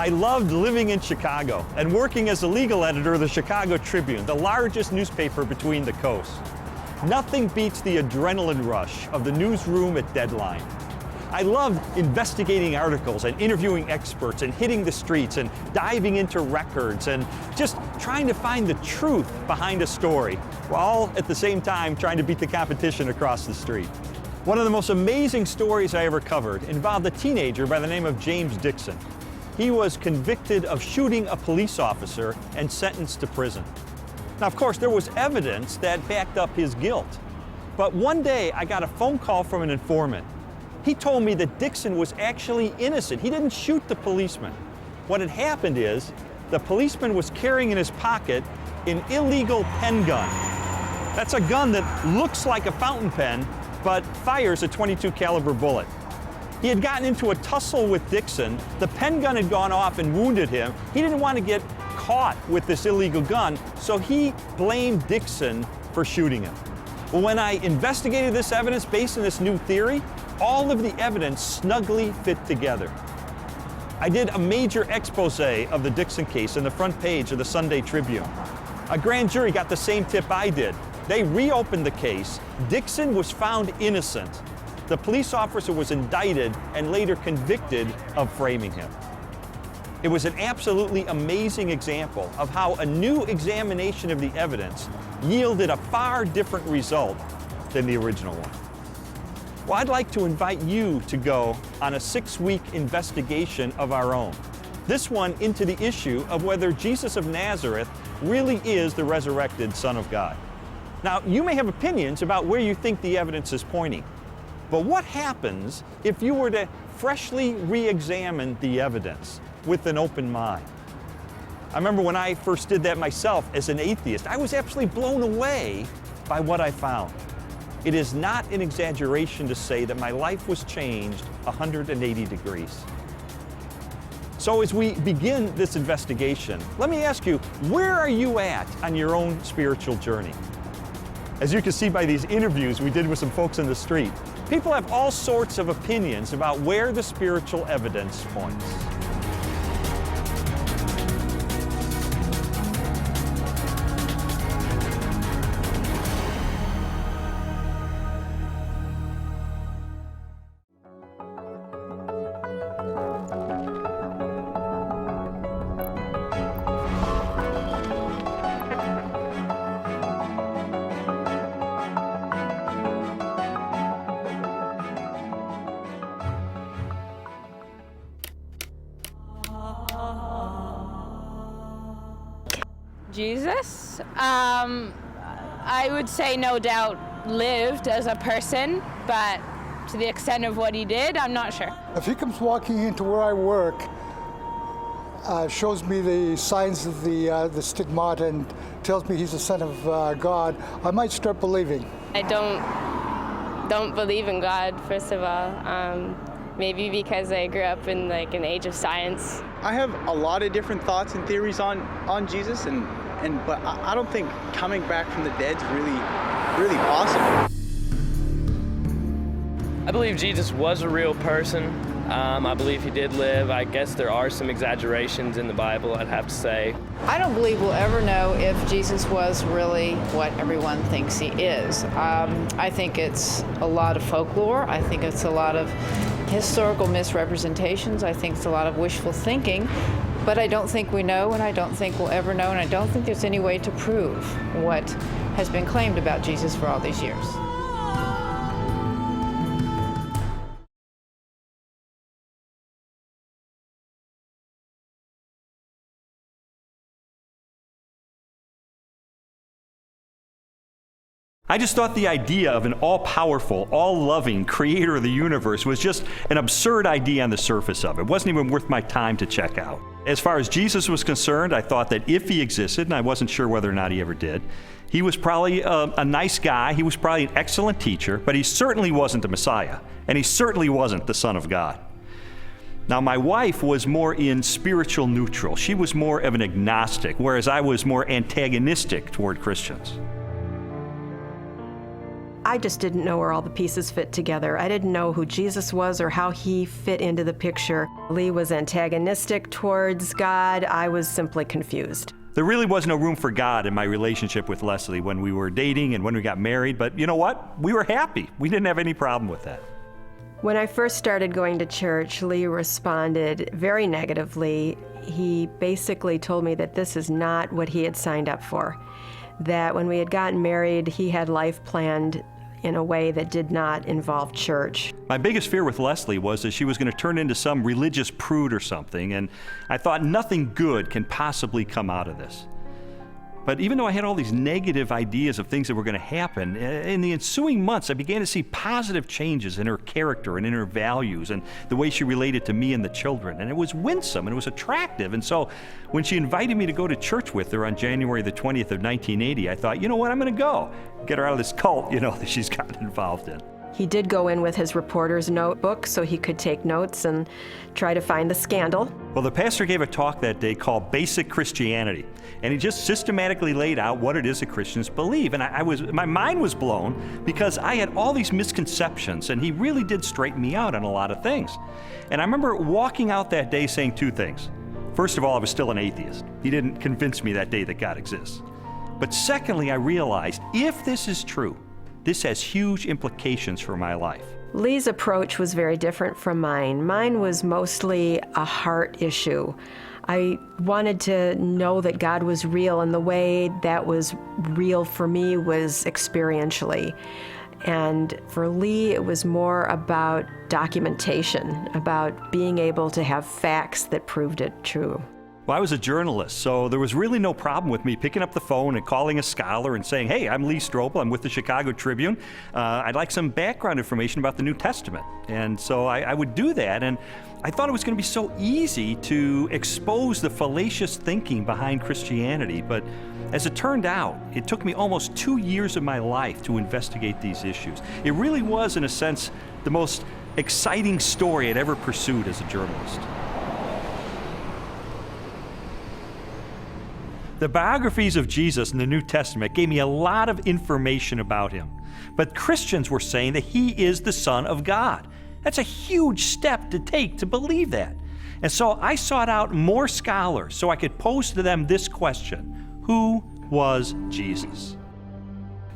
I loved living in Chicago and working as a legal editor of the Chicago Tribune, the largest newspaper between the coasts. Nothing beats the adrenaline rush of the newsroom at deadline. I loved investigating articles and interviewing experts and hitting the streets and diving into records and just trying to find the truth behind a story, while all at the same time trying to beat the competition across the street. One of the most amazing stories I ever covered involved a teenager by the name of James Dixon. He was convicted of shooting a police officer and sentenced to prison. Now, of course, there was evidence that backed up his guilt. But one day, I got a phone call from an informant. He told me that Dixon was actually innocent. He didn't shoot the policeman. What had happened is, the policeman was carrying in his pocket an illegal pen gun. That's a gun that looks like a fountain pen, but fires a .22 caliber bullet. He had gotten into a tussle with Dixon. The pen gun had gone off and wounded him. He didn't want to get caught with this illegal gun, so he blamed Dixon for shooting him. Well, when I investigated this evidence based on this new theory, all of the evidence snugly fit together. I did a major expose of the Dixon case on the front page of the Sunday Tribune. A grand jury got the same tip I did. They reopened the case. Dixon was found innocent. The police officer was indicted and later convicted of framing him. It was an absolutely amazing example of how a new examination of the evidence yielded a far different result than the original one. Well, I'd like to invite you to go on a 6-week investigation of our own. This one into the issue of whether Jesus of Nazareth really is the resurrected Son of God. Now, you may have opinions about where you think the evidence is pointing. But what happens if you were to freshly re-examine the evidence with an open mind? I remember when I first did that myself as an atheist, I was absolutely blown away by what I found. It is not an exaggeration to say that my life was changed 180 degrees. So as we begin this investigation, let me ask you, where are you at on your own spiritual journey? As you can see by these interviews we did with some folks in the street, people have all sorts of opinions about where the spiritual evidence points. Jesus, I would say no doubt lived as a person, but to the extent of what he did, I'm not sure. If he comes walking into where I work, shows me the signs of the stigmata and tells me he's the Son of God, I might start believing. I don't believe in God, first of all. Maybe because I grew up in like an age of science. I have a lot of different thoughts and theories on Jesus, but I don't think coming back from the dead is really possible. I believe Jesus was a real person. I believe he did live. I guess there are some exaggerations in the Bible, I'd have to say. I don't believe we'll ever know if Jesus was really what everyone thinks he is. I think it's a lot of folklore. I think it's a lot of historical misrepresentations. I think it's a lot of wishful thinking. But I don't think we know, and I don't think we'll ever know, and I don't think there's any way to prove what has been claimed about Jesus for all these years. I just thought the idea of an all-powerful, all-loving creator of the universe was just an absurd idea on the surface of it. It wasn't even worth my time to check out. As far as Jesus was concerned, I thought that if he existed, and I wasn't sure whether or not he ever did, he was probably a nice guy, he was probably an excellent teacher, but he certainly wasn't the Messiah, and he certainly wasn't the Son of God. Now, my wife was more in spiritual neutral. She was more of an agnostic, whereas I was more antagonistic toward Christians. I just didn't know where all the pieces fit together. I didn't know who Jesus was or how he fit into the picture. Lee was antagonistic towards God. I was simply confused. There really was no room for God in my relationship with Leslie when we were dating and when we got married, but you know what? We were happy. We didn't have any problem with that. When I first started going to church, Lee responded very negatively. He basically told me that this is not what he had signed up for, that when we had gotten married, he had life planned in a way that did not involve church. My biggest fear with Leslie was that she was going to turn into some religious prude or something, and I thought nothing good can possibly come out of this. But even though I had all these negative ideas of things that were going to happen, in the ensuing months I began to see positive changes in her character and in her values and the way she related to me and the children. And it was winsome and it was attractive. And so when she invited me to go to church with her on January the 20th of 1980, I thought, you know what, I'm going to go. Get her out of this cult, that she's gotten involved in. He did go in with his reporter's notebook so he could take notes and try to find the scandal. Well, the pastor gave a talk that day called Basic Christianity, and he just systematically laid out what it is that Christians believe. And my mind was blown because I had all these misconceptions, and he really did straighten me out on a lot of things. And I remember walking out that day saying two things. First of all, I was still an atheist. He didn't convince me that day that God exists. But secondly, I realized if this is true, this has huge implications for my life. Lee's approach was very different from mine. Mine was mostly a heart issue. I wanted to know that God was real, and the way that was real for me was experientially. And for Lee, it was more about documentation, about being able to have facts that proved it true. Well, I was a journalist, so there was really no problem with me picking up the phone and calling a scholar and saying, hey, I'm Lee Strobel, I'm with the Chicago Tribune. I'd like some background information about the New Testament. And so I would do that, and I thought it was going to be so easy to expose the fallacious thinking behind Christianity. But as it turned out, it took me almost 2 years of my life to investigate these issues. It really was, in a sense, the most exciting story I'd ever pursued as a journalist. The biographies of Jesus in the New Testament gave me a lot of information about him. But Christians were saying that he is the Son of God. That's a huge step to take to believe that. And so I sought out more scholars so I could pose to them this question: who was Jesus?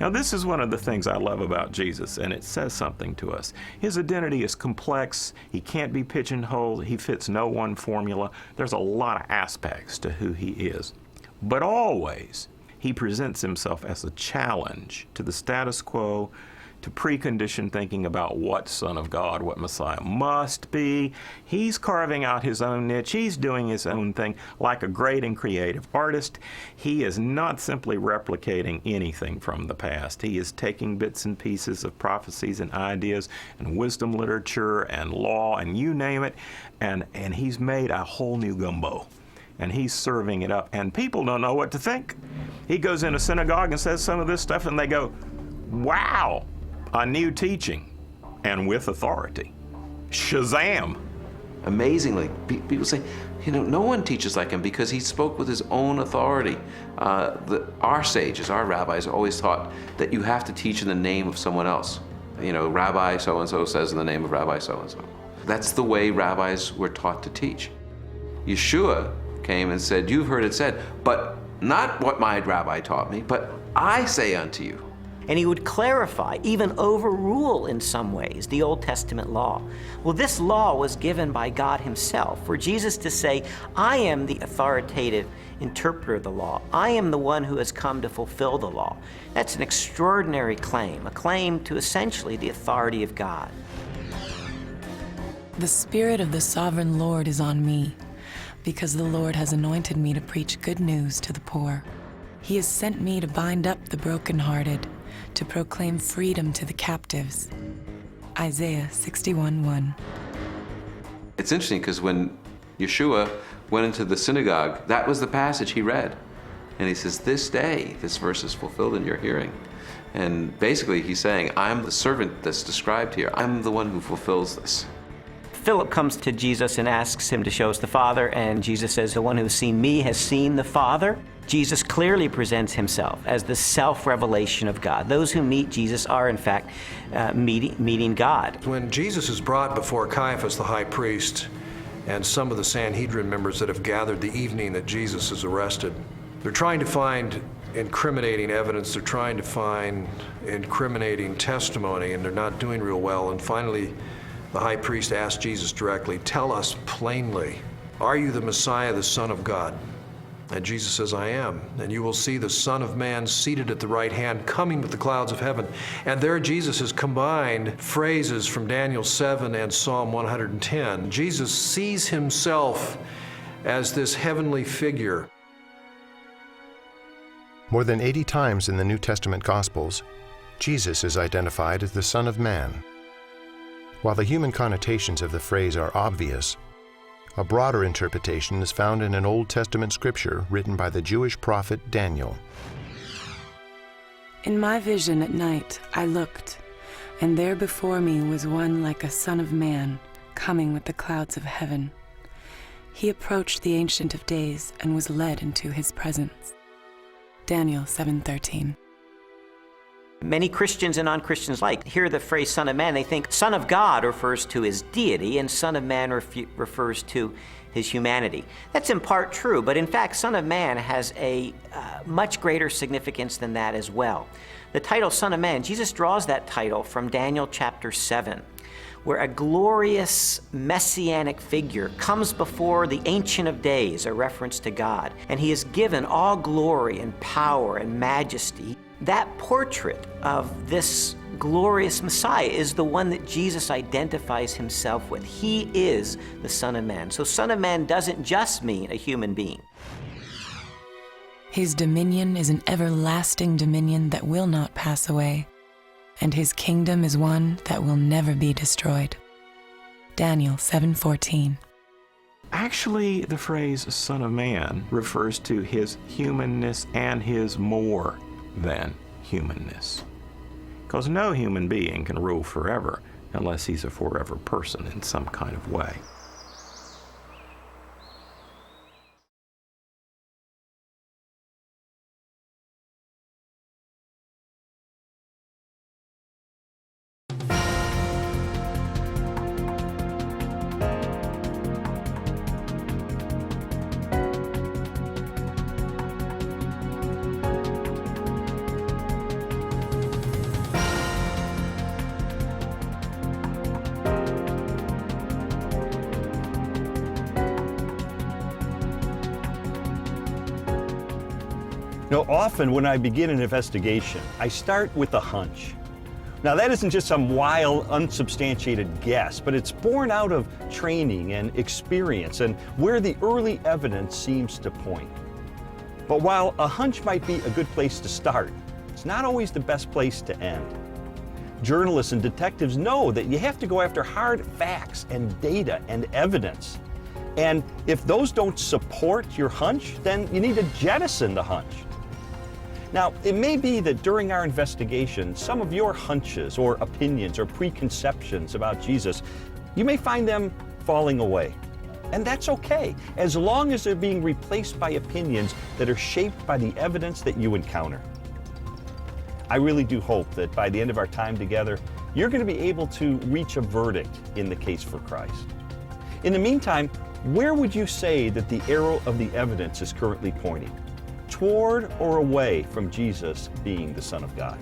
Now, this is one of the things I love about Jesus, and it says something to us. His identity is complex. He can't be pigeonholed. He fits no one formula. There's a lot of aspects to who he is. But always, he presents himself as a challenge to the status quo, to preconditioned thinking about what Son of God, what Messiah must be. He's carving out his own niche. He's doing his own thing like a great and creative artist. He is not simply replicating anything from the past. He is taking bits and pieces of prophecies and ideas and wisdom literature and law and you name it, and he's made a whole new gumbo. And he's serving it up, and people don't know what to think. He goes in a synagogue and says some of this stuff, and they go, wow, a new teaching, and with authority. Shazam! Amazingly, people say, no one teaches like him because he spoke with his own authority. Our sages, our rabbis, always taught that you have to teach in the name of someone else. Rabbi so-and-so says in the name of Rabbi so-and-so. That's the way rabbis were taught to teach. Yeshua came and said, you've heard it said, but not what my rabbi taught me, but I say unto you. And he would clarify, even overrule in some ways, the Old Testament law. Well, this law was given by God himself, for Jesus to say, I am the authoritative interpreter of the law. I am the one who has come to fulfill the law. That's an extraordinary claim, a claim to essentially the authority of God. The Spirit of the Sovereign Lord is on me, because the Lord has anointed me to preach good news to the poor. He has sent me to bind up the brokenhearted, to proclaim freedom to the captives. Isaiah 61:1. It's interesting because when Yeshua went into the synagogue, that was the passage he read. And he says, this day, this verse is fulfilled in your hearing. And basically he's saying, I'm the servant that's described here. I'm the one who fulfills this. Philip comes to Jesus and asks him to show us the Father, and Jesus says, the one who has seen me has seen the Father. Jesus clearly presents himself as the self-revelation of God. Those who meet Jesus are, in fact, meeting God. When Jesus is brought before Caiaphas, the high priest, and some of the Sanhedrin members that have gathered the evening that Jesus is arrested, they're trying to find incriminating evidence, they're trying to find incriminating testimony, and they're not doing real well. And finally, the high priest asked Jesus directly, tell us plainly, are you the Messiah, the Son of God? And Jesus says, I am. And you will see the Son of Man seated at the right hand, coming with the clouds of heaven. And there Jesus has combined phrases from Daniel 7 and Psalm 110. Jesus sees himself as this heavenly figure. More than 80 times in the New Testament Gospels, Jesus is identified as the Son of Man. While the human connotations of the phrase are obvious, a broader interpretation is found in an Old Testament scripture written by the Jewish prophet Daniel. In my vision at night I looked, and there before me was one like a son of man, coming with the clouds of heaven. He approached the Ancient of Days and was led into his presence. Daniel 7:13. Many Christians and non-Christians alike hear the phrase Son of Man, they think Son of God refers to his deity and Son of Man refers to his humanity. That's in part true, but in fact Son of Man has a much greater significance than that as well. The title Son of Man, Jesus draws that title from Daniel chapter 7, where a glorious messianic figure comes before the Ancient of Days, a reference to God, and he is given all glory and power and majesty. That portrait of this glorious Messiah is the one that Jesus identifies himself with. He is the Son of Man. So Son of Man doesn't just mean a human being. His dominion is an everlasting dominion that will not pass away, and his kingdom is one that will never be destroyed. Daniel 7:14. Actually, the phrase Son of Man refers to his humanness and his more than humanness. Because no human being can rule forever unless he's a forever person in some kind of way. Often when I begin an investigation, I start with a hunch. Now that isn't just some wild, unsubstantiated guess, but it's born out of training and experience and where the early evidence seems to point. But while a hunch might be a good place to start, it's not always the best place to end. Journalists and detectives know that you have to go after hard facts and data and evidence. And if those don't support your hunch, then you need to jettison the hunch. Now, it may be that during our investigation, some of your hunches or opinions or preconceptions about Jesus, you may find them falling away. And that's okay, as long as they're being replaced by opinions that are shaped by the evidence that you encounter. I really do hope that by the end of our time together, you're going to be able to reach a verdict in the case for Christ. In the meantime, where would you say that the arrow of the evidence is currently pointing? Toward or away from Jesus being the Son of God?